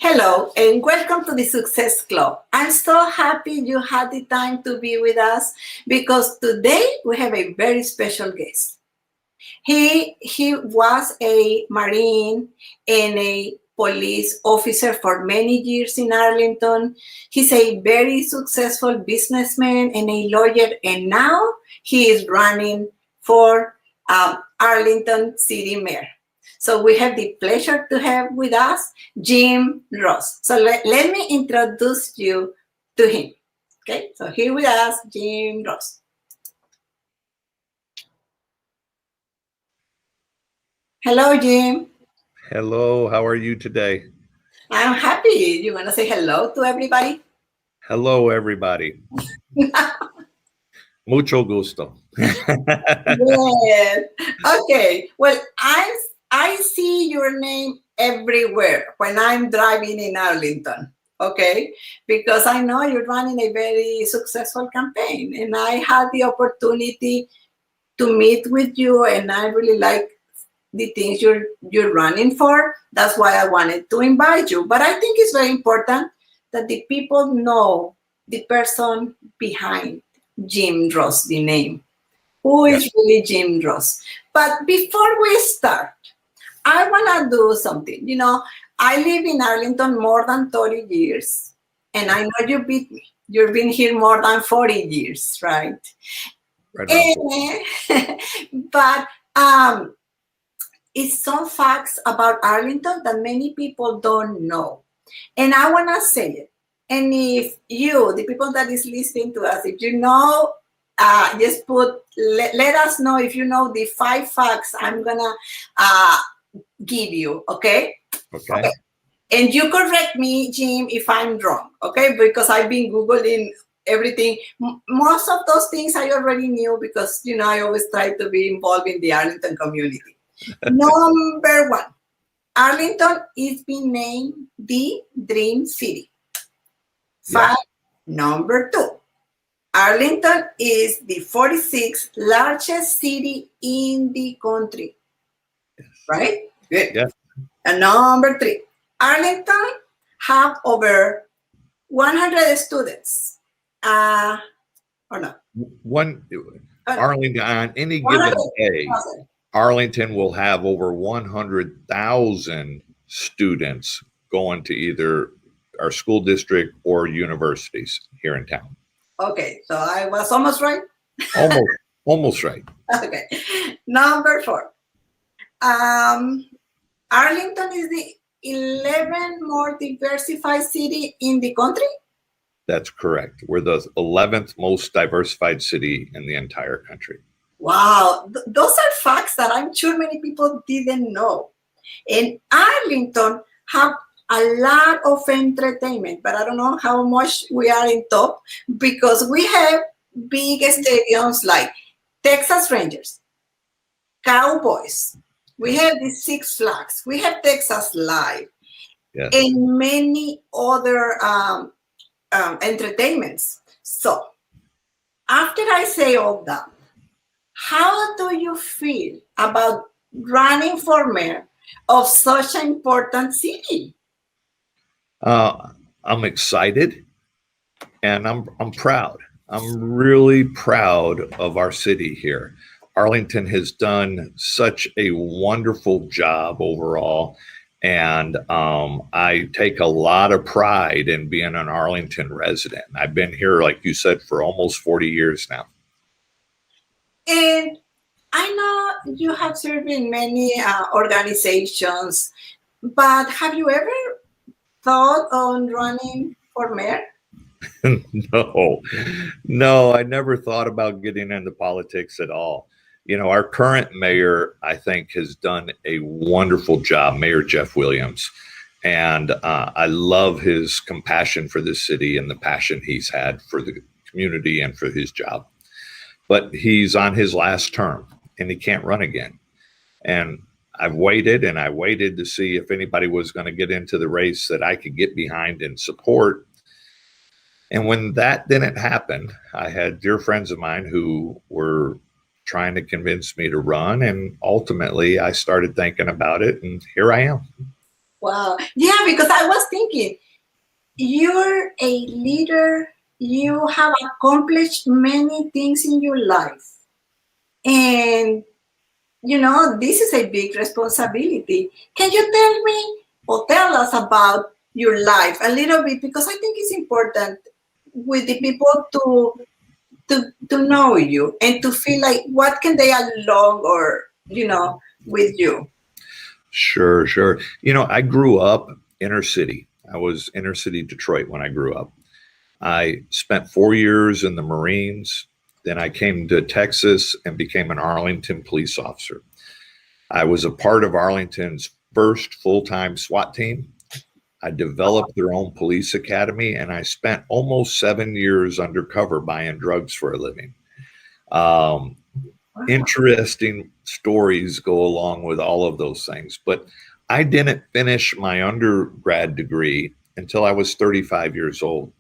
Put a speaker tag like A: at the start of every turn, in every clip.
A: Hello and welcome to the Success Club. I'm so happy you had the time to be with us because today we have a very special guest. He was a Marine and a police officer for many years in Arlington. He's a very successful businessman and a lawyer, and now he is running for Arlington City Mayor. So we have the pleasure to have with us Jim Ross. So let me introduce you to him. Okay, so here with us, Jim Ross. Hello, Jim.
B: Hello, how are you today?
A: I'm happy. You want to say hello to everybody?
B: Hello, everybody. Mucho gusto.
A: Yes. Okay. Well, I see your name everywhere when I'm driving in Arlington. Okay, because I know you're running a very successful campaign, and I had the opportunity to meet with you, and I really like the things you're running for. That's why I wanted to invite you. But I think it's very important that the people know the person behind Jim Ross, the name. Who is really Jim Ross? But before we start, I want to do something. You know, I live in Arlington more than 30 years, and I know you beat me. You've been here more than 40 years, right? But it's some facts about Arlington that many people don't know. And I want to say it. And if you, the people that is listening to us, if you know, just let us know if you know the 5 facts I'm going to give you, okay?
B: Okay.
A: And you correct me, Jim, if I'm wrong, okay? Because I've been Googling everything. Most of those things I already knew because, you know, I always try to be involved in the Arlington community. Number 1, Arlington is being named the Dream City. Number 2, Arlington is the 46th largest city in the country. Right? Good.
B: Yeah.
A: And number 3, Arlington have over 100 students. Or no?
B: Arlington, on any given day, Arlington will have over 100,000 students going to either our school district or universities here in town.
A: Okay, so I was almost right?
B: Almost right.
A: Okay. Number 4. Arlington is the 11th more diversified city in the country?
B: That's correct. We're the 11th most diversified city in the entire country.
A: Wow, those are facts that I'm sure many people didn't know. And Arlington have a lot of entertainment, but I don't know how much we are in top because we have big stadiums like Texas Rangers, Cowboys. We have the Six Flags. We have Texas Live, and many other entertainments. So after I say all that, how do you feel about running for mayor of such an important city?
B: I'm excited and I'm proud. I'm really proud of our city here. Arlington has done such a wonderful job overall, and I take a lot of pride in being an Arlington resident. I've been here, like you said, for almost 40 years now.
A: And I know you have served in many organizations, but have you ever thought on running for mayor?
B: No, I never thought about getting into politics at all. You know, our current mayor, I think, has done a wonderful job, Mayor Jeff Williams. And I love his compassion for this city and the passion he's had for the community and for his job. But he's on his last term and he can't run again. And I've waited and I waited to see if anybody was going to get into the race that I could get behind and support. And when that didn't happen, I had dear friends of mine who were trying to convince me to run. And ultimately, I started thinking about it, and here I am.
A: Wow. Yeah, because I was thinking, you're a leader, you have accomplished many things in your life. And, this is a big responsibility. Can you tell me or tell us about your life a little bit? Because I think it's important with the people to know you and to feel like what can they along or, with you.
B: Sure, sure. I grew up inner city. I was inner city Detroit when I grew up. I spent 4 years in the Marines. Then I came to Texas and became an Arlington police officer. I was a part of Arlington's first full-time SWAT team. I developed their own police academy, and I spent almost 7 years undercover buying drugs for a living. Interesting stories go along with all of those things, but I didn't finish my undergrad degree until I was 35 years old.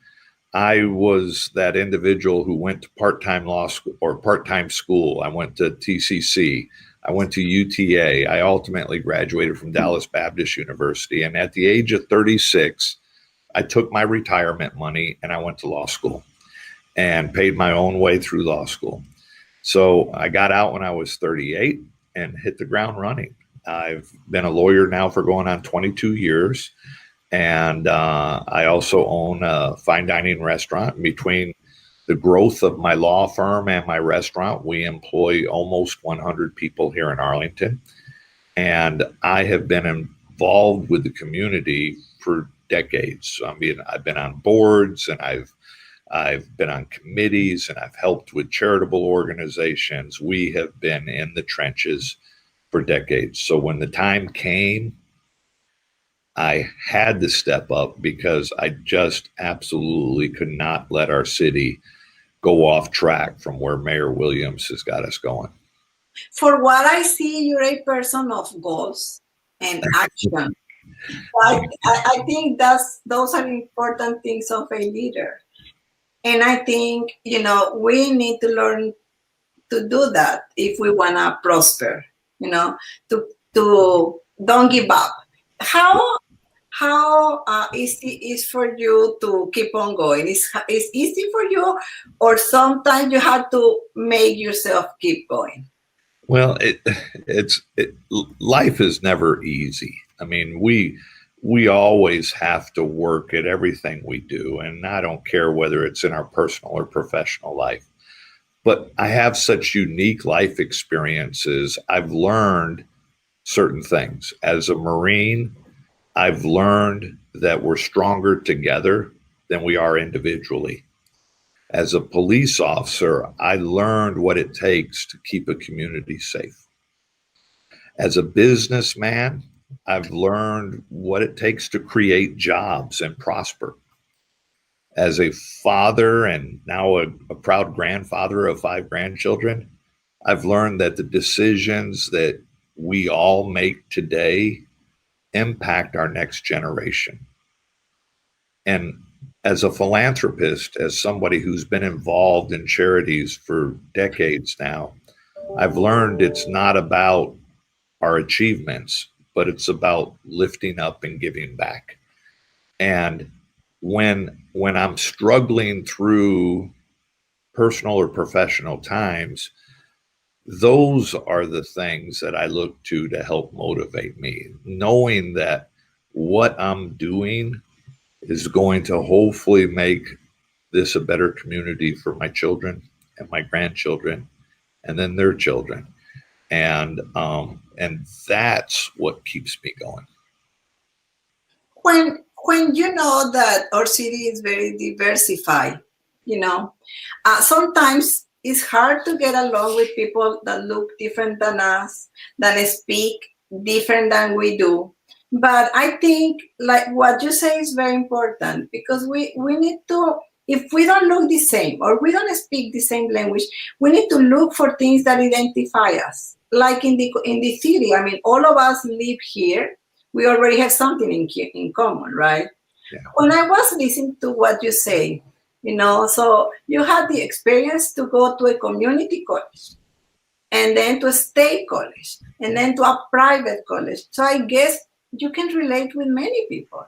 B: I was that individual who went to part-time law school or part-time school. I went to TCC. I went to UTA. I ultimately graduated from Dallas Baptist University. And at the age of 36, I took my retirement money and I went to law school and paid my own way through law school. So I got out when I was 38 and hit the ground running. I've been a lawyer now for going on 22 years. And I also own a fine dining restaurant. Between the growth of my law firm and my restaurant, we employ almost 100 people here in Arlington. And I have been involved with the community for decades. I mean, I've been on boards and I've been on committees and I've helped with charitable organizations. We have been in the trenches for decades. So when the time came, I had to step up because I just absolutely could not let our city go off track from where Mayor Williams has got us going.
A: For what I see, you're a person of goals and action. I think those are important things of a leader. And I think, we need to learn to do that if we want to prosper, to don't give up. How easy is for you to keep on going? Is easy for you, or sometimes you have to make yourself keep going?
B: Well, life is never easy. I mean, we always have to work at everything we do, and I don't care whether it's in our personal or professional life. But I have such unique life experiences. I've learned certain things. As a Marine, I've learned that we're stronger together than we are individually. As a police officer, I learned what it takes to keep a community safe. As a businessman, I've learned what it takes to create jobs and prosper. As a father and now a proud grandfather of 5 grandchildren, I've learned that the decisions that we all make today impact our next generation. And as a philanthropist, as somebody who's been involved in charities for decades now, I've learned it's not about our achievements, but it's about lifting up and giving back. And when I'm struggling through personal or professional times, those are the things that I look to help motivate me, knowing that what I'm doing is going to hopefully make this a better community for my children and my grandchildren and then their children. And that's what keeps me going.
A: When you know that our city is very diversified, sometimes it's hard to get along with people that look different than us, that speak different than we do. But I think like what you say is very important, because we need to, if we don't look the same or we don't speak the same language, we need to look for things that identify us. Like in the city, I mean, all of us live here. We already have something in common, right? Yeah. When I was listening to what you say, so you had the experience to go to a community college and then to a state college and then to a private college. So I guess you can relate with many people.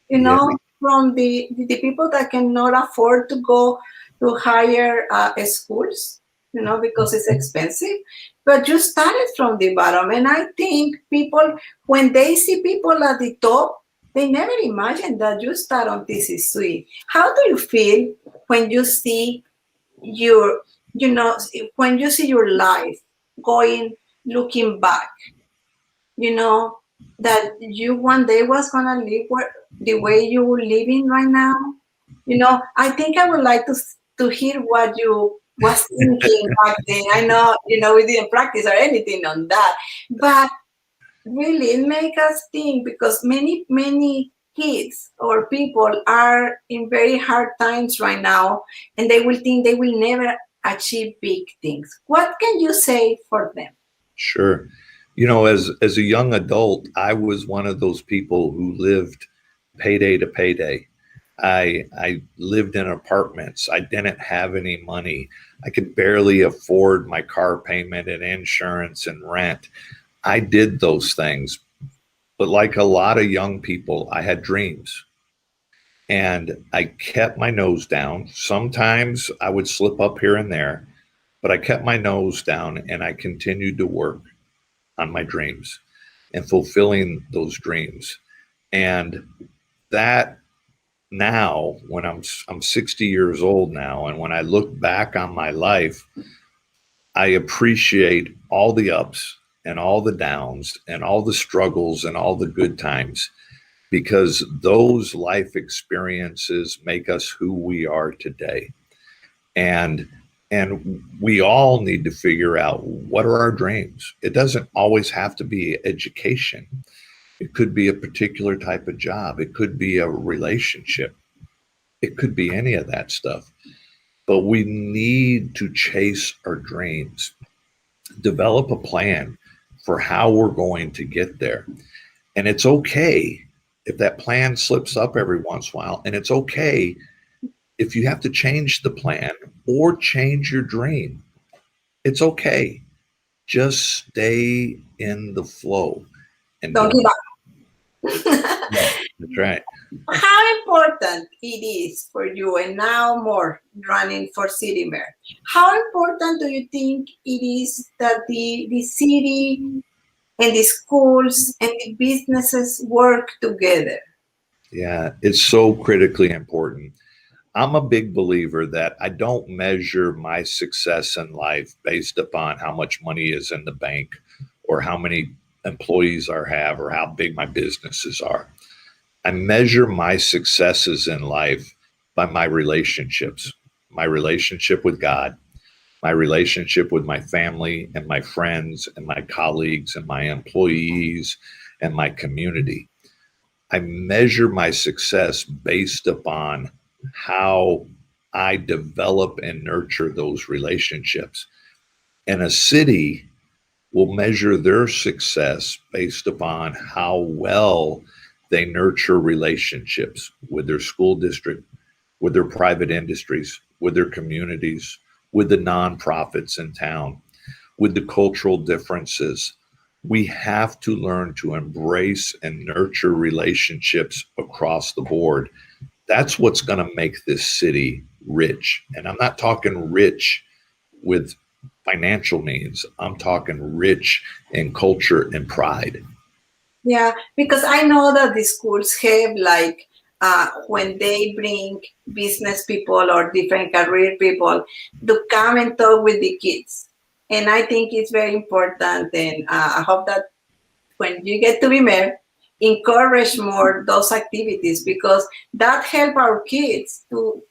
B: Yeah.
A: From the people that cannot afford to go to higher schools, because it's expensive. But you started from the bottom. And I think people, when they see people at the top, they never imagine that you start on TC3. How do you feel when you see when you see your life looking back, that you one day was gonna live the way you were living right now? I think I would like to hear what you was thinking back then. I know, we didn't practice or anything on that, but really it makes us think, because many kids or people are in very hard times right now, and they will think they will never achieve big things. What can you say for them?
B: Sure. As a young adult, I was one of those people who lived payday to payday. I lived in apartments. I didn't have any money. I could barely afford my car payment and insurance and rent. I did those things. But like a lot of young people, I had dreams. And I kept my nose down. Sometimes I would slip up here and there, but I kept my nose down and I continued to work on my dreams and fulfilling those dreams. And that now, when I'm 60 years old now, and when I look back on my life, I appreciate all the ups and all the downs and all the struggles and all the good times, because those life experiences make us who we are today. And we all need to figure out, what are our dreams? It doesn't always have to be education. It could be a particular type of job. It could be a relationship. It could be any of that stuff. But we need to chase our dreams, develop a plan for how we're going to get there. And it's okay if that plan slips up every once in a while. And it's okay if you have to change the plan or change your dream. It's okay. Just stay in the flow and
A: Don't give up.
B: Yeah, that's right.
A: How important it is for you, and now more running for city mayor, how important do you think it is that the city and the schools and the businesses work together?
B: Yeah, it's so critically important. I'm a big believer that I don't measure my success in life based upon how much money is in the bank or how many employees I have or how big my businesses are. I measure my successes in life by my relationships, my relationship with God, my relationship with my family and my friends and my colleagues and my employees and my community. I measure my success based upon how I develop and nurture those relationships. And a city will measure their success based upon how well they nurture relationships with their school district, with their private industries, with their communities, with the nonprofits in town, with the cultural differences. We have to learn to embrace and nurture relationships across the board. That's what's going to make this city rich. And I'm not talking rich with financial means. I'm talking rich in culture and pride.
A: Yeah, because I know that the schools have when they bring business people or different career people to come and talk with the kids. And I think it's very important. And I hope that when you get to be mayor, encourage more those activities, because that help our kids to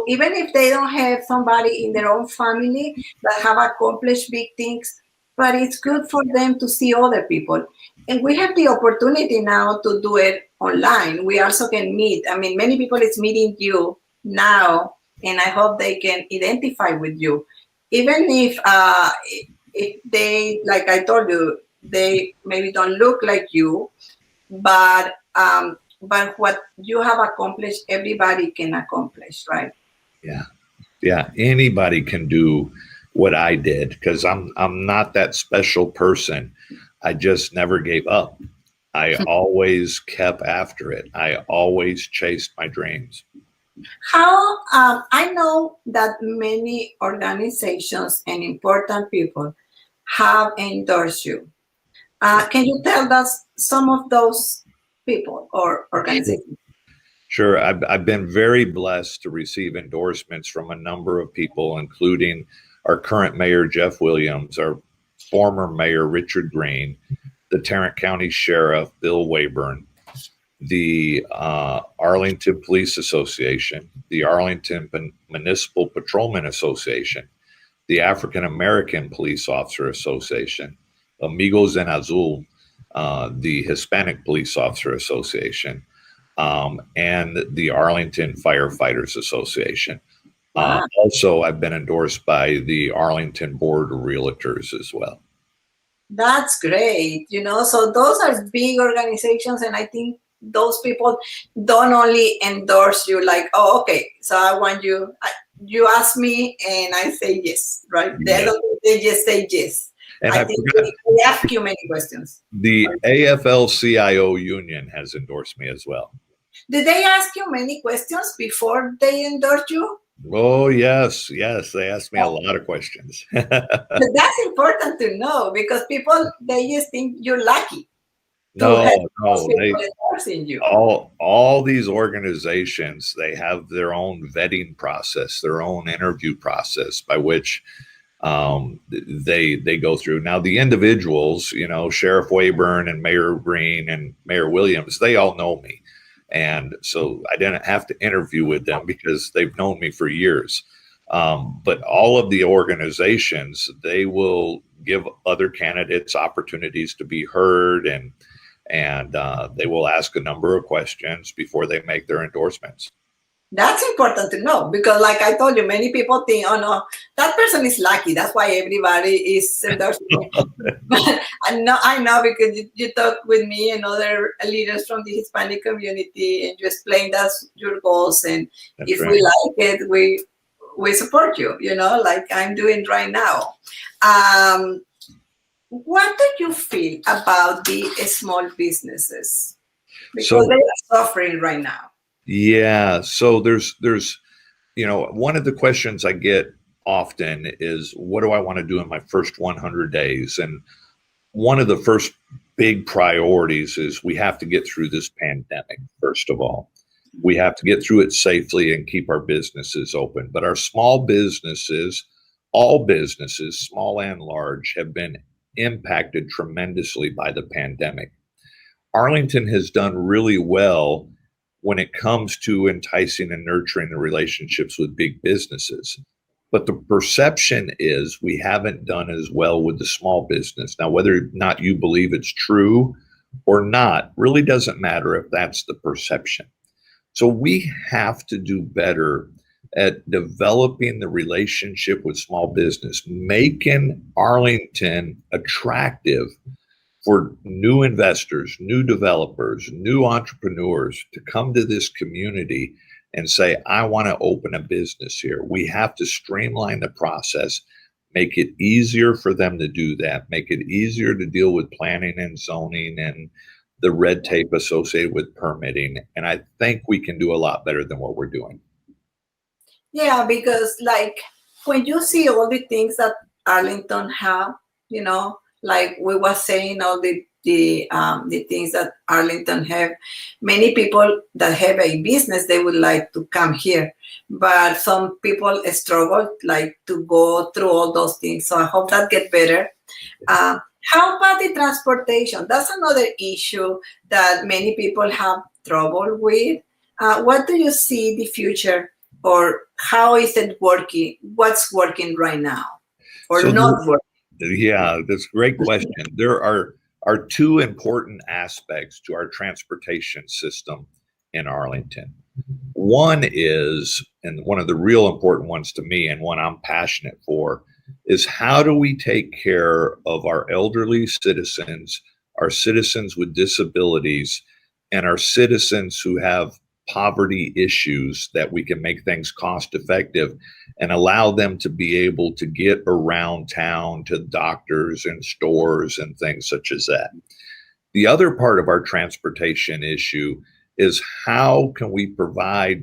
A: even if they don't have somebody in their own family that have accomplished big things, but it's good for them to see other people. And we have the opportunity now to do it online. We also can meet. I mean, many people is meeting you now, and I hope they can identify with you, even if they, like I told you, they maybe don't look like you, but what you have accomplished, everybody can accomplish, right?
B: Yeah, anybody can do what I did, because I'm not that special person. I just never gave up. I always kept after it. I always chased my dreams.
A: How I know that many organizations and important people have endorsed you. Can you tell us some of those people or organizations?
B: Sure. I've been very blessed to receive endorsements from a number of people, including our current mayor, Jeff Williams, our former mayor, Richard Green, the Tarrant County Sheriff, Bill Wayburn, the Arlington Police Association, the Arlington Municipal Patrolman Association, the African American Police Officer Association, Amigos en Azul, the Hispanic Police Officer Association, and the Arlington Firefighters Association.
A: Wow.
B: Also, I've been endorsed by the Arlington Board of Realtors as well.
A: That's great. So those are big organizations, and I think those people don't only endorse you like, oh, okay, so I want you, you ask me and I say yes, right? They just say yes.
B: And
A: I think they ask you many questions.
B: The AFL-CIO union has endorsed me as well.
A: Did they ask you many questions before they endorsed you?
B: Oh, yes. They asked me a lot of questions.
A: But that's important to know, because people, they just think you're lucky.
B: No, all these organizations, they have their own vetting process, their own interview process by which they go through. Now, the individuals, Sheriff Wayburn and Mayor Green and Mayor Williams, they all know me. And so I didn't have to interview with them because they've known me for years. But all of the organizations, they will give other candidates opportunities to be heard, and they will ask a number of questions before they make their endorsements.
A: That's important to know, because like I told you, many people think, oh no, that person is lucky, that's why everybody is endorsing. I know because you talk with me and other leaders from the Hispanic community, and you explain that's your goals, and if we like it, we support you, like I'm doing right now. What do you feel about the small businesses? Because they are suffering right now.
B: Yeah. So there's, one of the questions I get often is, what do I want to do in my first 100 days? And one of the first big priorities is we have to get through this pandemic. First of all, we have to get through it safely and keep our businesses open. But our small businesses, all businesses, small and large, have been impacted tremendously by the pandemic. Arlington has done really well when it comes to enticing and nurturing the relationships with big businesses. But the perception is we haven't done as well with the small business. Now, whether or not you believe it's true or not really doesn't matter if that's the perception. So we have to do better at developing the relationship with small business, making Arlington attractive for new investors, new developers, new entrepreneurs to come to this community and say, I want to open a business here. We have to streamline the process, make it easier for them to do that, make it easier to deal with planning and zoning and the red tape associated with permitting. And I think we can do a lot better than what we're doing.
A: Yeah, because like when you see all the things that Arlington have, like we were saying, all the things that Arlington have, many people that have a business, they would like to come here, but some people struggle like to go through all those things. So I hope that get better. How about the transportation? That's another issue that many people have trouble with. What do you see the future, or how is it working? What's working right now or not working?
B: Yeah, that's a great question. There are two important aspects to our transportation system in Arlington. One is, and one of the real important ones to me and one I'm passionate for, is how do we take care of our elderly citizens, our citizens with disabilities, and our citizens who have poverty issues, that we can make things cost effective and allow them to be able to get around town to doctors and stores and things such as that. The other part of our transportation issue is how can we provide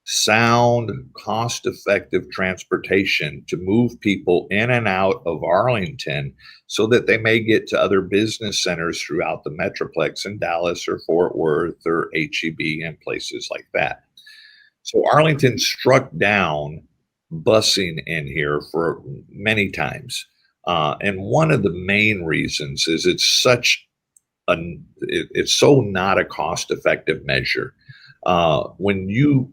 B: sound, cost-effective transportation to move people in and out of Arlington so that they may get to other business centers throughout the Metroplex in Dallas or Fort Worth or HEB and places like that. So Arlington struck down busing in here for many times. And one of the main reasons is it's so not a cost-effective measure. When you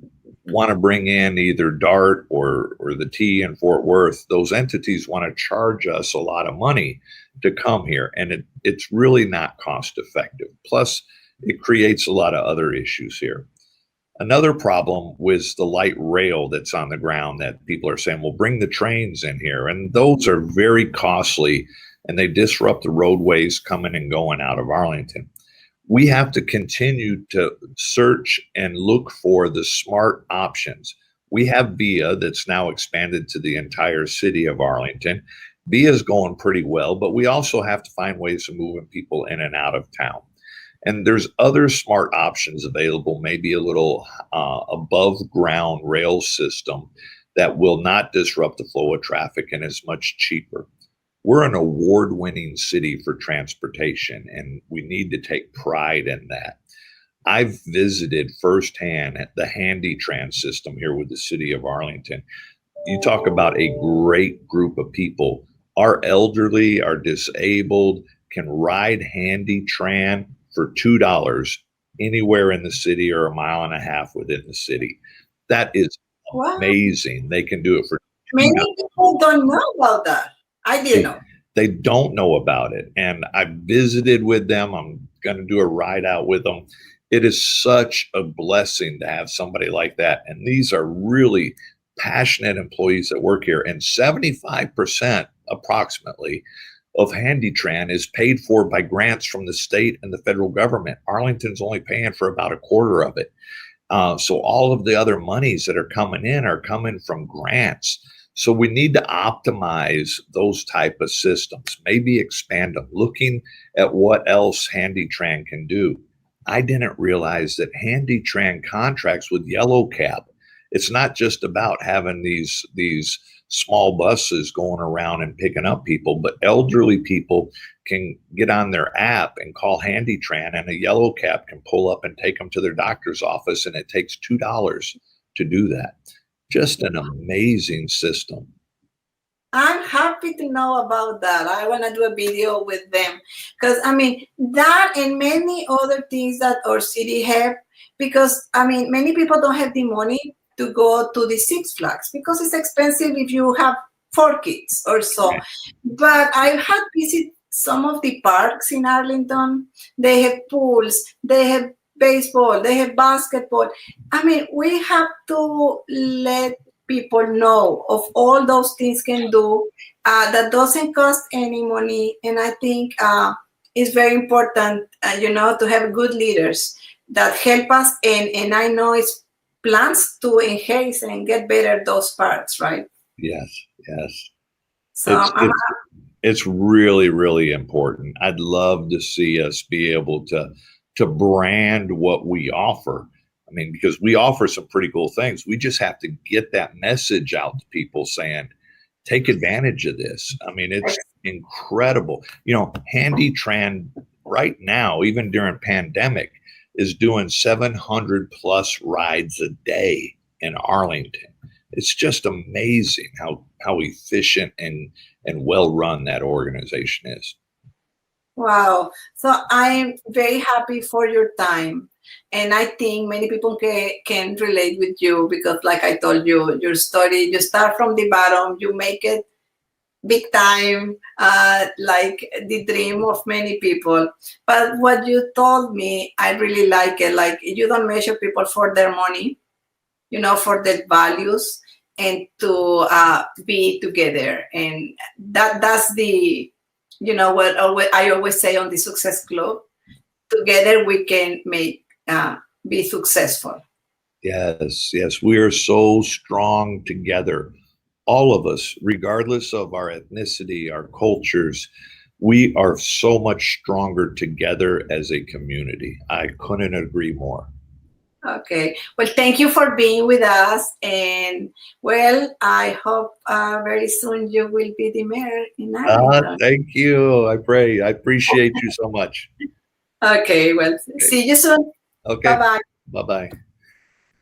B: want to bring in either DART or the T in Fort Worth, those entities want to charge us a lot of money to come here, and it's really not cost-effective. Plus, it creates a lot of other issues here. Another problem was the light rail that's on the ground that people are saying, well, bring the trains in here. And those are very costly and they disrupt the roadways coming and going out of Arlington. We have to continue to search and look for the smart options. We have VIA that's now expanded to the entire city of Arlington. VIA is going pretty well, but we also have to find ways of moving people in and out of town. And there's other smart options available, maybe a little above ground rail system that will not disrupt the flow of traffic and is much cheaper. We're an award-winning city for transportation, and we need to take pride in that. I've visited firsthand the HandyTran system here with the city of Arlington. You talk about a great group of people. Our elderly, our disabled can ride HandyTran for $2 anywhere in the city or 1.5 miles within the city. That is amazing. They can do it for
A: many people don't know about that. I didn't know.
B: They don't know about it. And I visited with them. I'm going to do a ride out with them. It is such a blessing to have somebody like that. And these are really passionate employees that work here. And 75% approximately of HandyTran is paid for by grants from the state and the federal government. Arlington's only paying for about a quarter of it. So all of the other monies that are coming from grants. So we need to optimize those type of systems, maybe expand them, looking at what else HandyTran can do. I didn't realize that HandyTran contracts with Yellow Cab. It's not just about having these small buses going around and picking up people, but elderly people can get on their app and call HandyTran, and a Yellow Cab can pull up and take them to their doctor's office, and it takes $2 to do that. Just an amazing system.
A: I'm happy to know about that. I want to do a video with them because, I mean, that and many other things that our city have, because, I mean, many people don't have the money to go to the Six Flags because it's expensive if you have 4 kids or so. Right. But I had visited some of the parks in Arlington. They have pools, they have baseball, they have basketball. I mean, we have to let people know of all those things can do that doesn't cost any money. And I think it's very important, to have good leaders that help us. And I know it's plans to enhance and get better those parts, right?
B: Yes.
A: So
B: it's really, really important. I'd love to see us be able to brand what we offer. I mean, because we offer some pretty cool things. We just have to get that message out to people saying, take advantage of this. I mean, it's incredible. HandyTran right now, even during pandemic, is doing 700 plus rides a day in Arlington. It's just amazing how efficient and well run that organization is.
A: Wow. So I'm very happy for your time. And I think many people can relate with you because, like I told you, your story, you start from the bottom, you make it big time, like the dream of many people. But what you told me, I really like it. Like, you don't measure people for their money, for their values, and to be together. And that's the, what I always say on the Success Club, together we can be successful.
B: Yes. We are so strong together. All of us, regardless of our ethnicity, our cultures, we are so much stronger together as a community. I couldn't agree more.
A: Okay. Well, thank you for being with us. And, well, I hope very soon you will be the mayor in Arlington.
B: Thank you. I pray. I appreciate you so much.
A: Okay. Well, see you soon.
B: Okay.
A: Bye-bye.
B: Bye-bye.